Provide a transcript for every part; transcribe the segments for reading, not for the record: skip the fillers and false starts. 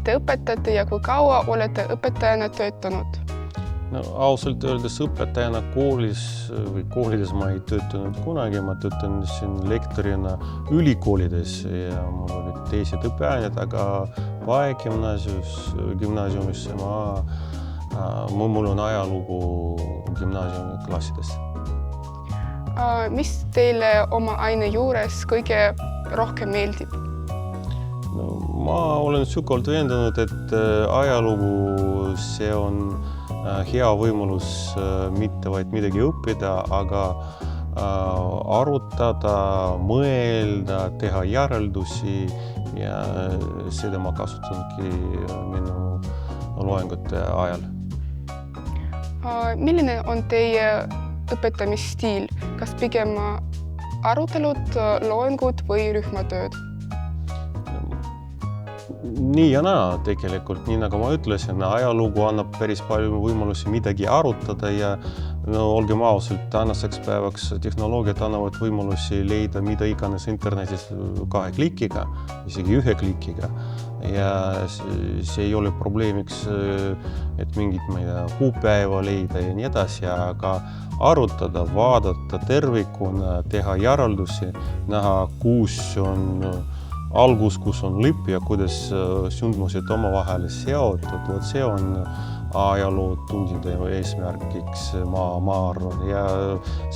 te õpetate ja kui kaua olete õpetajana töötanud? No, ausalt öeldes õpetajana koolis või koolides ma ei töötanud kunagi, ma töötasin lektorina ülikoolides ja mul olid teised õppeained, aga gümnaasiumis mul on ajalugu gümnaasiumi klassides. Mis teile oma aine juures kõige rohkem meeldib? No, ma olen sügavalt veendunud, et ajalugu see on hea võimalus mitte vaid midagi õppida, aga arutada, mõelda, teha järeldusi ja seda ma kasutangi minu loengute ajal. Milline on teie õpetamisstiil? Kas pigem arutelud, loengud või rühmatööd? Nii ja naa tegelikult, nii nagu ma ütlesin, ajalugu annab päris palju võimalusi midagi arutada ja olgem ausalt, tänaseks päevaks tehnoloogiad annavad võimalusi leida mida iganes internetis 2 klikiga, isegi 1 klikiga. Ja see ei ole probleemiks, et mingit kuupäeva leida ja nii edasi, aga arutada, vaadata tervikuna, teha järeldusi, näha, kus on algus, kus on lõpp ja kuidas sündmused omavahel seotud, see on ajaloo tundide eesmärgiks, ma arvan. Ja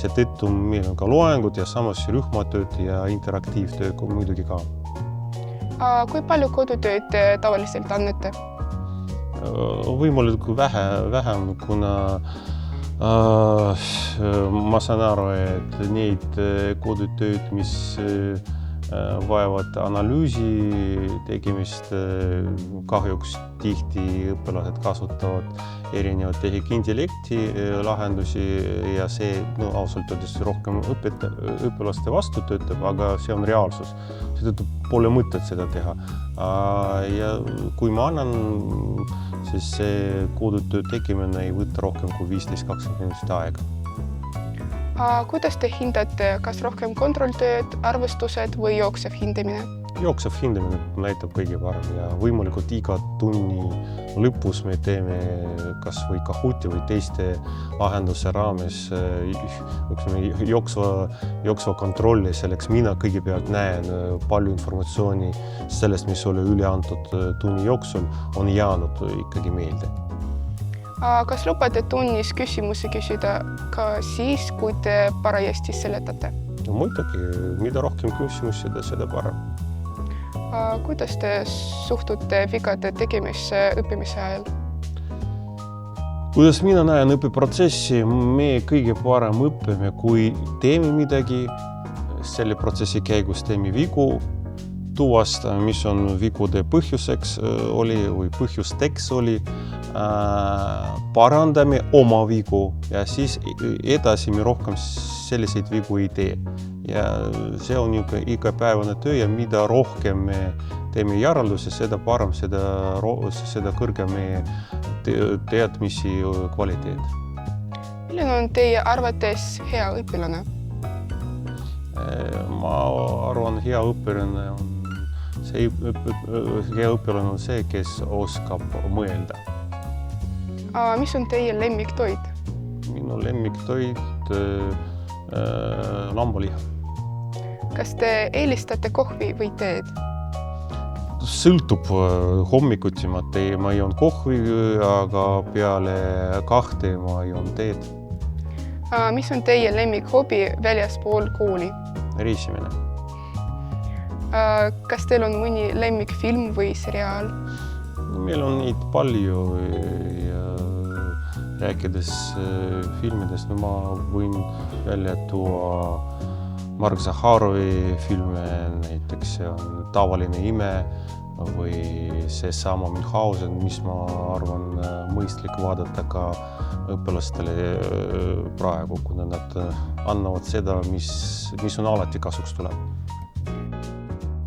seetõttu meil on ka loengud ja samas rühmatööd ja interaktiivtöö muidugi ka. Kui palju kodutööd te tavaliselt annete? Võimalikult vähem, kuna ma saan aru, et neid kodutööd, mis vajavad analüüsi tegemist, kahjuks tihti õpilased kasutavad erinevad tehisintellekti lahendusi ja see ausalt öeldes rohkem õpilaste vastu töötab, aga see on reaalsus. Seetõttu pole mõtet seda teha. Ja kui ma annan, siis see kodutöö tegemine ei võtta rohkem kui 15-20 minutit aega. Kuidas te hindate, kas rohkem kontrolltööd, arvestused või jooksev hindamine? Jooksev hindamine näitab kõige parem ja võimalikult iga tunni lõpus me teeme kas või Kahooti või teiste lahenduse raames jooksva kontrolli, selleks mina kõigepealt näen palju informatsiooni sellest, mis oli üle antud tunni jooksul, on jäänud ikkagi meelde. Kas lubate tunnis küsimusi küsida ka siis, kui te parajasti seletate? Muidugi, mida rohkem küsimusi, seda parem. Kuidas te suhtute vigade tegemisse õppimise ajal? Kuidas mina näen õpiprotsessi, me kõige parem õppime, kui teeme midagi, selle protsessi käigus teeme vigu, tuvastame, mis on vigude põhjuseks oli või põhjusteks oli, parandame oma vigu ja siis edasi me rohkem selliseid vigu ei tee. Ja see on igapäevane töö ja mida rohkem me teeme järeldusi, seda parem, seda kõrgem meie teadmisi kvaliteet. Milline on teie arvates hea õpilane? Ma arvan, hea õpilane on see, kes oskab mõelda. Mis on teie lemmiktoit? Minu lemmiktoit lambaliha. Kas te eelistate kohvi või teed? Sõltub hommikuti ma joon kohvi, aga peale 2 ma joon teed. Mis on teie lemmikhobi väljaspool kooli? Reisimine. Kas teil on mõni lemmikfilm või seriaal? Meil on neid palju ja rääkides filmidest, ma võin välja tuua Mark Zaharovi filme, näiteks see on Tavaline ime või seesama Münchhausen, mis ma arvan mõistlik vaadata ka õpilastele praegu, kuna nad annavad seda, mis on alati kasuks tuleb.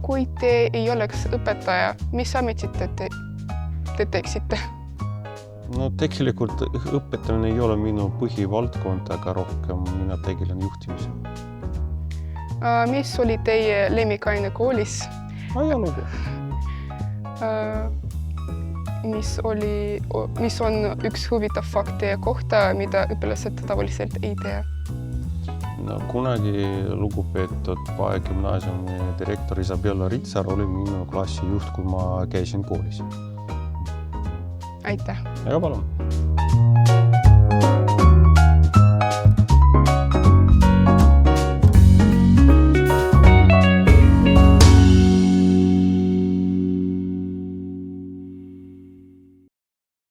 Kui te ei oleks õpetaja, mis ametit te teeksite? No tegelikult õpetamine ei ole minu põhivaldkond, aga rohkem mina tegelen juhtimise. Mis oli teie lemmikaine koolis? Ajalugu. mis on üks huvitav fakt teie kohta, mida õpilased tavaliselt ei tea? No, kunagi lugupeetud Pae gümnaasiumi direktor Isabella Ritsar oli minu klassi juht, kui ma käisin koolis. Aitäh! Ja palun!